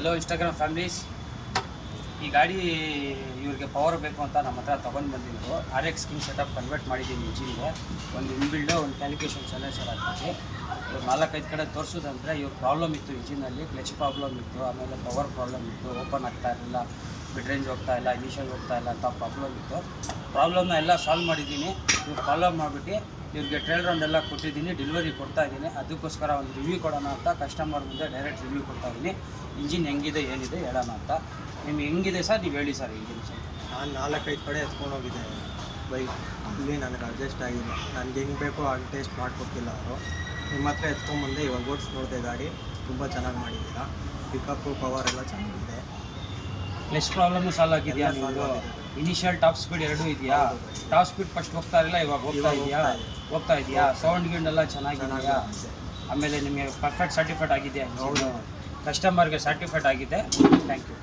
Hello Instagram families, ಈ ಗಾಡಿ ಇವ್ರಿಗೆ ಪವರ್ ಬೇಕು ಅಂತ ನಮ್ಮ ಹತ್ರ ತೊಗೊಂಡು ಬಂದಿದ್ರು. RX ಕಿಂಗ್ ಸೆಟಪ್ ಕನ್ವರ್ಟ್ ಮಾಡಿದ್ದೀನಿ ಇಂಜಿನ್ಗೆ. ಒಂದು ಇನ್ಬಿಲ್ಡು ಒಂದು ಕ್ಯಾಲಿಕೇಶನ್ ಸೈಲೆನ್ಸರ್ ಹಾಕ್ಬಿಟ್ಟು ಇವ್ರು 4-5 ಕಡೆ ತೋರಿಸೋದಂದರೆ ಇವ್ರ ಪ್ರಾಬ್ಲಮ್ ಇತ್ತು. ಇಂಜಿನಲ್ಲಿ ಕ್ಲಚ್ ಪ್ರಾಬ್ಲಮ್ ಇತ್ತು, ಆಮೇಲೆ ಪವರ್ ಪ್ರಾಬ್ಲಮ್ ಇತ್ತು, ಓಪನ್ ಆಗ್ತಾ ಇರಲಿಲ್ಲ, ಮಿಡ್ ರೇಂಜ್ ಹೋಗ್ತಾ ಇಲ್ಲ, ಇನಿಷಿಯಲ್ ಹೋಗ್ತಾ ಇಲ್ಲ ಅಂತ ಪ್ರಾಬ್ಲಮ್ ಇತ್ತು. ಪ್ರಾಬ್ಲಮ್ನ ಎಲ್ಲ ಸಾಲ್ವ್ ಮಾಡಿದ್ದೀನಿ. ಇವ್ರು ಪ್ರಾಬ್ಲಮ್ ಮಾಡಿಬಿಟ್ಟು ಇವ್ರಿಗೆ ಟ್ರಯಲ್ ರೌಂಡ್ ಎಲ್ಲ ಕೊಟ್ಟಿದ್ದೀನಿ, ಡೆಲಿವರಿ ಕೊಡ್ತಾ ಇದ್ದೀನಿ. ಅದಕ್ಕೋಸ್ಕರ ಒಂದು ರಿವ್ಯೂ ಕೊಡೋಣ ಅಂತ ಕಸ್ಟಮರ್ ಮುಂದೆ ಡೈರೆಕ್ಟ್ ರಿವ್ಯೂ ಕೊಡ್ತಾ ಇದ್ದೀನಿ. ಇಂಜಿನ್ ಹೆಂಗಿದೆ ಏನಿದೆ ಹೇಳೋಣ ಅಂತ. ನಿಮ್ಗೆ ಹೆಂಗಿದೆ ಸರ್, ನೀವು ಹೇಳಿ ಸರ್ ಇಂಜಿನ್ ಸರ್. ನಾನು 4-5 ಕಡೆ ಎತ್ಕೊಂಡು ಹೋಗಿದ್ದೆ ಬೈಕ್, ಅಲ್ಲಿ ನನಗೆ ಅಡ್ಜಸ್ಟ್ ಆಗಿಲ್ಲ. ನನಗೆ ಹೆಂಗೆ ಬೇಕೋ ಹಂಗೆ ಟೇಸ್ಟ್ ಮಾಡಿಕೊಟ್ಟಿಲ್ಲ ಅವರು. ನಿಮ್ಮ ಹತ್ರ ಎತ್ಕೊಂಡ್ಬಂದೆ, ಇವಾಗ ಓಡಿಸಿ ನೋಡಿದೆ. ಗಾಡಿ ತುಂಬ ಚೆನ್ನಾಗಿ ಮಾಡಿದ್ದೀರಾ. ಪಿಕಪ್ಪು ಪವರ್ ಎಲ್ಲ ಚೆನ್ನಾಗಿದೆ. ಕ್ಲಚ್ ಪ್ರಾಬ್ಲಮ್ನು ಸಾಲ್ವ್ ಆಗಿದೆಯಾ? ನೀವು ಇನಿಷಿಯಲ್ ಟಾಪ್ ಸ್ಪೀಡ್ ಎರಡೂ ಇದೆಯಾ? ಟಾಪ್ ಸ್ಪೀಡ್ ಫಸ್ಟ್ ಹೋಗ್ತಾ ಇರಲಿಲ್ಲ, ಇವಾಗ ಹೋಗ್ತಾ ಇದೆಯಾ? ಸೌಂಡ್ ಗಿಂಡ್ ಎಲ್ಲ ಚೆನ್ನಾಗಿದೆಯಾ? ಆಮೇಲೆ ನಿಮಗೆ ಪರ್ಫೆಕ್ಟ್ ಸರ್ಟಿಫೈಡ್ ಆಗಿದೆಯಾ? ಕಸ್ಟಮರ್ಗೆ ಸರ್ಟಿಫೈಡ್ ಆಗಿದೆ. Thank you.